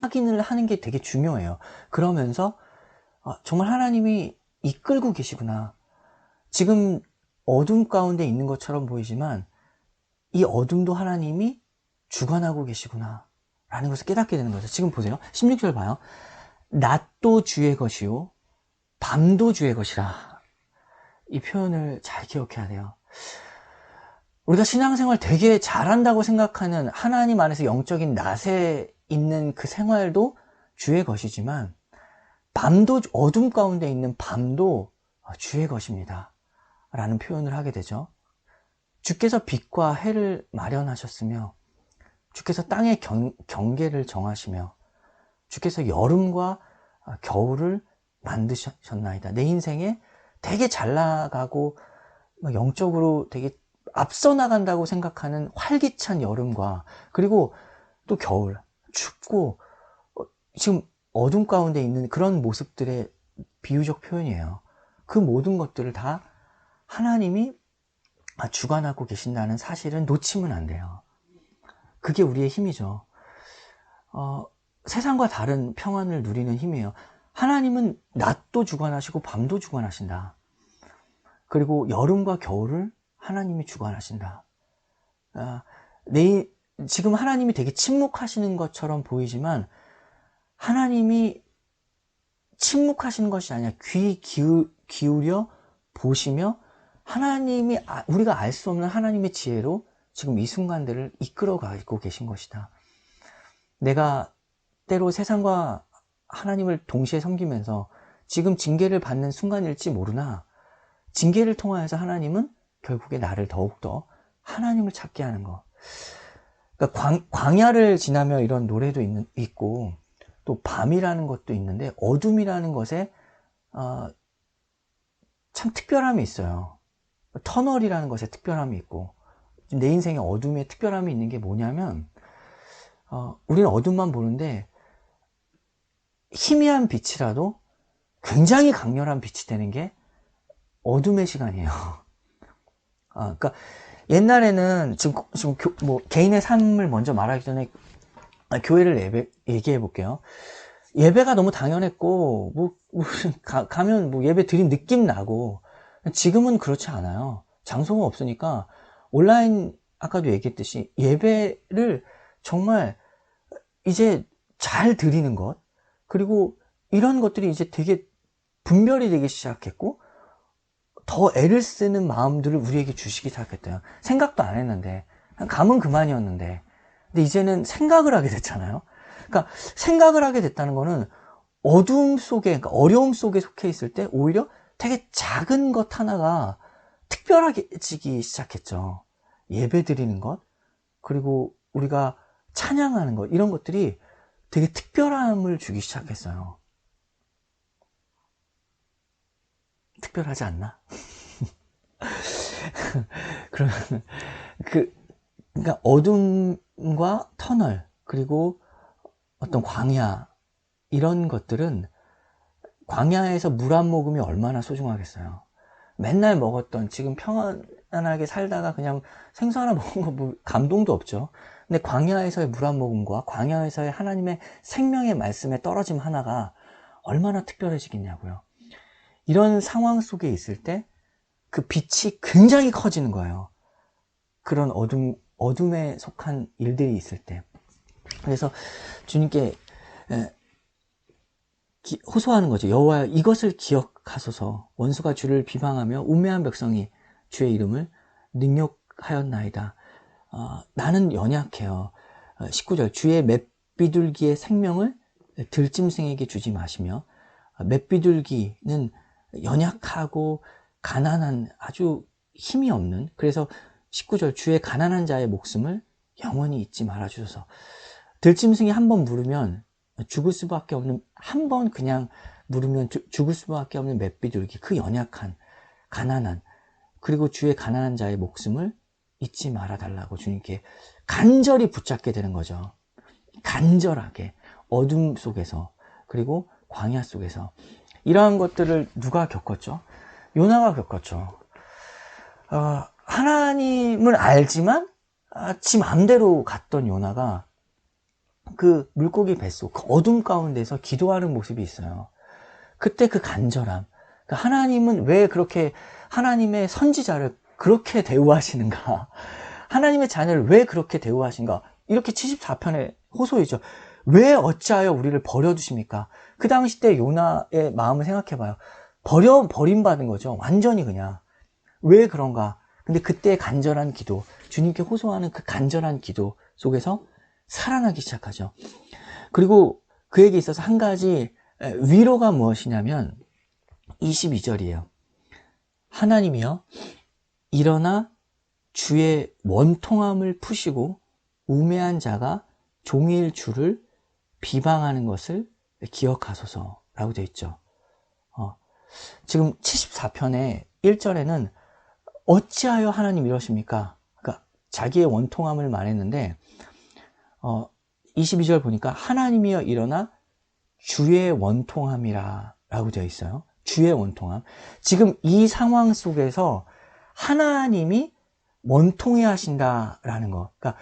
확인을 하는 게 되게 중요해요. 그러면서 정말 하나님이 이끌고 계시구나. 지금 어둠 가운데 있는 것처럼 보이지만 이 어둠도 하나님이 주관하고 계시구나 라는 것을 깨닫게 되는 거죠. 지금 보세요. 16절 봐요. 낮도 주의 것이요 밤도 주의 것이라. 이 표현을 잘 기억해야 돼요. 우리가 신앙생활 되게 잘한다고 생각하는 하나님 안에서 영적인 낮에 있는 그 생활도 주의 것이지만 밤도, 어둠 가운데 있는 밤도 주의 것입니다 라는 표현을 하게 되죠. 주께서 빛과 해를 마련하셨으며 주께서 땅의 경계를 정하시며 주께서 여름과 겨울을 만드셨나이다. 내 인생에 되게 잘 나가고 영적으로 되게 앞서 나간다고 생각하는 활기찬 여름과 그리고 또 겨울, 춥고 지금 어둠 가운데 있는 그런 모습들의 비유적 표현이에요. 그 모든 것들을 다 하나님이 주관하고 계신다는 사실은 놓치면 안 돼요. 그게 우리의 힘이죠. 세상과 다른 평안을 누리는 힘이에요. 하나님은 낮도 주관하시고 밤도 주관하신다. 그리고 여름과 겨울을 하나님이 주관하신다. 지금 하나님이 되게 침묵하시는 것처럼 보이지만 하나님이 침묵하시는 것이 아니라 귀 기울여 보시며 하나님이 우리가 알 수 없는 하나님의 지혜로 지금 이 순간들을 이끌어가고 계신 것이다. 내가 때로 세상과 하나님을 동시에 섬기면서 지금 징계를 받는 순간일지 모르나 징계를 통하여서 하나님은 결국에 나를 더욱더 하나님을 찾게 하는 것. 그러니까 광야를 지나며 이런 노래도 있고 또 밤이라는 것도 있는데 어둠이라는 것에 참 특별함이 있어요. 터널이라는 것에 특별함이 있고 내 인생에 어둠에 특별함이 있는 게 뭐냐면 우리는 어둠만 보는데 희미한 빛이라도 굉장히 강렬한 빛이 되는 게 어둠의 시간이에요. 그러니까 옛날에는 지금 뭐 개인의 삶을 먼저 말하기 전에 교회를 얘기해 볼게요. 예배가 너무 당연했고 가면 뭐 예배 드린 느낌 나고 지금은 그렇지 않아요. 장소가 없으니까 온라인 아까도 얘기했듯이 예배를 정말 이제 잘 드리는 것 그리고 이런 것들이 이제 되게 분별이 되기 시작했고 더 애를 쓰는 마음들을 우리에게 주시기 시작했대요. 생각도 안 했는데 가면 그만이었는데 근데 이제는 생각을 하게 됐잖아요. 그러니까 생각을 하게 됐다는 거는 어둠 속에 그러니까 어려움 속에 속해 있을 때 오히려 되게 작은 것 하나가 특별하게지기 시작했죠. 예배 드리는 것 그리고 우리가 찬양하는 것 이런 것들이 되게 특별함을 주기 시작했어요. 특별하지 않나? 그러면 그러니까 어둠과 터널 그리고 어떤 광야 이런 것들은 광야에서 물 한 모금이 얼마나 소중하겠어요. 맨날 먹었던 지금 평안하게 살다가 그냥 생수 하나 먹은 거 뭐 감동도 없죠. 근데 광야에서의 물 한 모금과 광야에서의 하나님의 생명의 말씀에 떨어짐 하나가 얼마나 특별해지겠냐고요. 이런 상황 속에 있을 때 그 빛이 굉장히 커지는 거예요. 그런 어둠에 속한 일들이 있을 때. 그래서 주님께 호소하는 거죠. 여호와여 이것을 기억하소서. 원수가 주를 비방하며 우매한 백성이 주의 이름을 능욕하였나이다. 나는 연약해요. 19절 주의 맷비둘기의 생명을 들짐승에게 주지 마시며 맷비둘기는 연약하고 가난한 아주 힘이 없는 그래서 19절 주의 가난한 자의 목숨을 영원히 잊지 말아주소서. 들짐승이 한번 물으면 죽을 수밖에 없는 한 번 그냥 물으면 죽을 수밖에 없는 맷비둘기 그 연약한 가난한 그리고 주의 가난한 자의 목숨을 잊지 말아달라고 주님께 간절히 붙잡게 되는 거죠. 간절하게 어둠 속에서 그리고 광야 속에서 이러한 것들을 누가 겪었죠? 요나가 겪었죠. 하나님을 알지만 지 맘대로 갔던 요나가 그 물고기 뱃속, 그 어둠 가운데서 기도하는 모습이 있어요. 그때 그 간절함. 그러니까 하나님은 왜 그렇게 하나님의 선지자를 그렇게 대우하시는가? 하나님의 자녀를 왜 그렇게 대우하신가? 이렇게 74편에 호소이죠. 왜 어찌하여 우리를 버려두십니까? 그 당시 때 요나의 마음을 생각해봐요. 버림받은 거죠. 완전히 그냥. 왜 그런가? 근데 그때의 간절한 기도, 주님께 호소하는 그 간절한 기도 속에서 살아나기 시작하죠. 그리고 그에게 있어서 한 가지 위로가 무엇이냐면 22절이에요. 하나님이여 일어나 주의 원통함을 푸시고 우매한 자가 종일 주를 비방하는 것을 기억하소서라고 되어 있죠. 지금 74편의 1절에는 어찌하여 하나님 이러십니까? 그러니까 자기의 원통함을 말했는데 22절 보니까 하나님이여 일어나 주의 원통함이라 라고 되어 있어요. 주의 원통함. 지금 이 상황 속에서 하나님이 원통해 하신다라는 거. 그러니까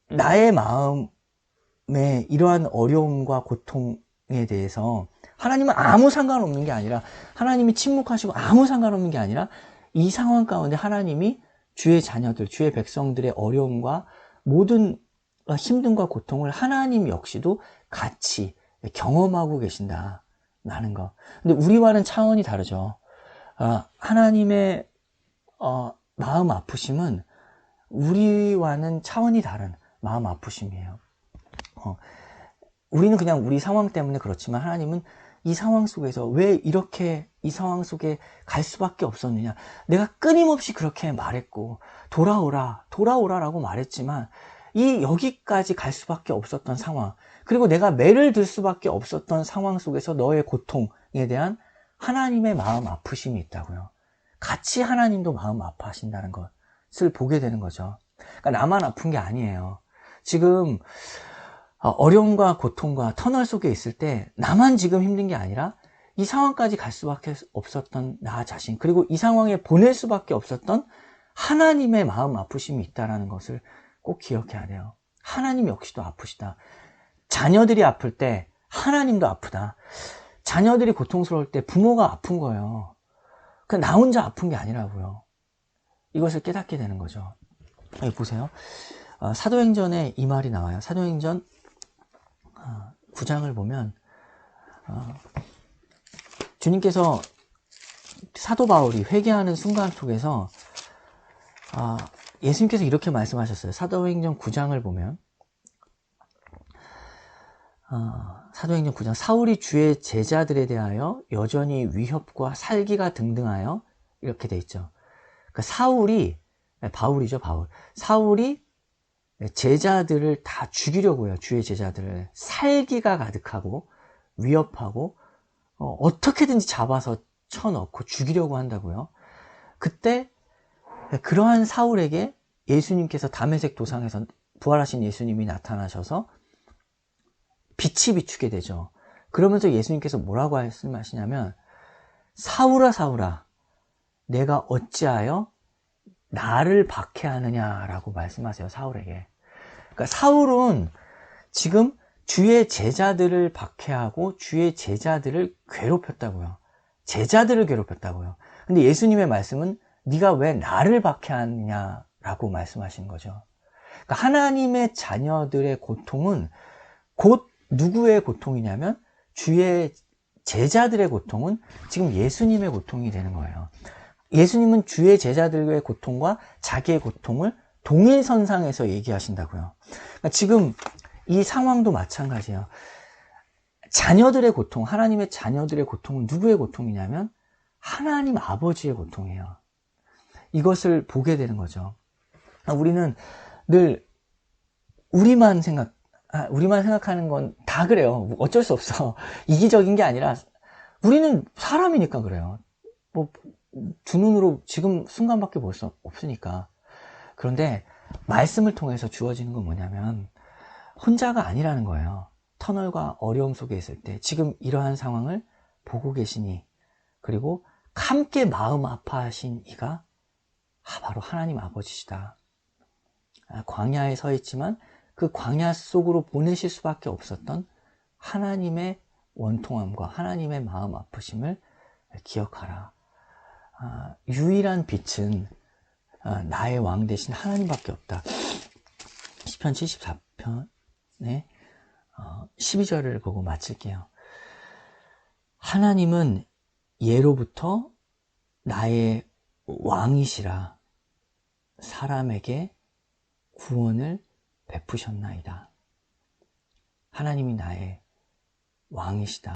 나의 마음에 이러한 어려움과 고통에 대해서 하나님은 아무 상관없는 게 아니라, 하나님이 침묵하시고 아무 상관없는 게 아니라 이 상황 가운데 하나님이 주의 자녀들, 주의 백성들의 어려움과 모든 힘듦과 고통을 하나님 역시도 같이 경험하고 계신다라는 거. 근데 우리와는 차원이 다르죠. 하나님의 마음 아프심은 우리와는 차원이 다른 마음 아프심이에요. 우리는 그냥 우리 상황 때문에 그렇지만 하나님은 이 상황 속에서 왜 이렇게 이 상황 속에 갈 수밖에 없었느냐. 내가 끊임없이 그렇게 말했고 돌아오라라고 말했지만 이 여기까지 갈 수밖에 없었던 상황, 그리고 내가 매를 들 수밖에 없었던 상황 속에서 너의 고통에 대한 하나님의 마음 아프심이 있다고요. 같이 하나님도 마음 아파하신다는 것을 보게 되는 거죠. 그러니까 나만 아픈 게 아니에요. 지금 어려움과 고통과 터널 속에 있을 때 나만 지금 힘든 게 아니라 이 상황까지 갈 수밖에 없었던 나 자신, 그리고 이 상황에 보낼 수밖에 없었던 하나님의 마음 아프심이 있다는 것을 꼭 기억해야 돼요. 하나님 역시도 아프시다. 자녀들이 아플 때 하나님도 아프다. 자녀들이 고통스러울 때 부모가 아픈 거예요. 나 혼자 아픈 게 아니라고요. 이것을 깨닫게 되는 거죠. 여기 보세요. 사도행전에 이 말이 나와요. 사도행전 9장을 보면 주님께서 사도 바울이 회개하는 순간 속에서 예수님께서 이렇게 말씀하셨어요. 사도행전 9장을 보면 사도행전 9장 사울이 주의 제자들에 대하여 여전히 위협과 살기가 등등하여 이렇게 돼 있죠. 그러니까 바울이죠. 사울이 제자들을 다 죽이려고 해요. 주의 제자들을 살기가 가득하고 위협하고 어떻게든지 잡아서 쳐넣고 죽이려고 한다고요. 그때 그러한 사울에게 예수님께서 다메섹 도상에서 부활하신 예수님이 나타나셔서 빛이 비추게 되죠. 그러면서 예수님께서 뭐라고 말씀하시냐면 사울아 사울아 내가 어찌하여 나를 박해하느냐라고 말씀하세요. 사울에게. 그러니까 사울은 지금 주의 제자들을 박해하고 주의 제자들을 괴롭혔다고요. 제자들을 괴롭혔다고요. 근데 예수님의 말씀은 네가 왜 나를 박해하느냐라고 말씀하신 거죠. 그러니까 하나님의 자녀들의 고통은 곧 누구의 고통이냐면 주의 제자들의 고통은 지금 예수님의 고통이 되는 거예요. 예수님은 주의 제자들의 고통과 자기의 고통을 동일선상에서 얘기하신다고요. 그러니까 지금 이 상황도 마찬가지예요. 자녀들의 고통, 하나님의 자녀들의 고통은 누구의 고통이냐면 하나님 아버지의 고통이에요. 이것을 보게 되는 거죠. 우리는 늘 우리만 생각하는 건 다 그래요. 어쩔 수 없어. 이기적인 게 아니라 우리는 사람이니까 그래요. 두 눈으로 지금 순간밖에 볼 수 없으니까. 그런데 말씀을 통해서 주어지는 건 뭐냐면 혼자가 아니라는 거예요. 터널과 어려움 속에 있을 때 지금 이러한 상황을 보고 계시니, 그리고 함께 마음 아파하신 이가 바로 하나님 아버지시다. 광야에 서 있지만 그 광야 속으로 보내실 수밖에 없었던 하나님의 원통함과 하나님의 마음 아프심을 기억하라. 유일한 빛은 나의 왕 대신 하나님밖에 없다. 시편 74편에 12절을 보고 마칠게요. 하나님은 예로부터 나의 왕이시라 사람에게 구원을 베푸셨나이다. 하나님이 나의 왕이시다.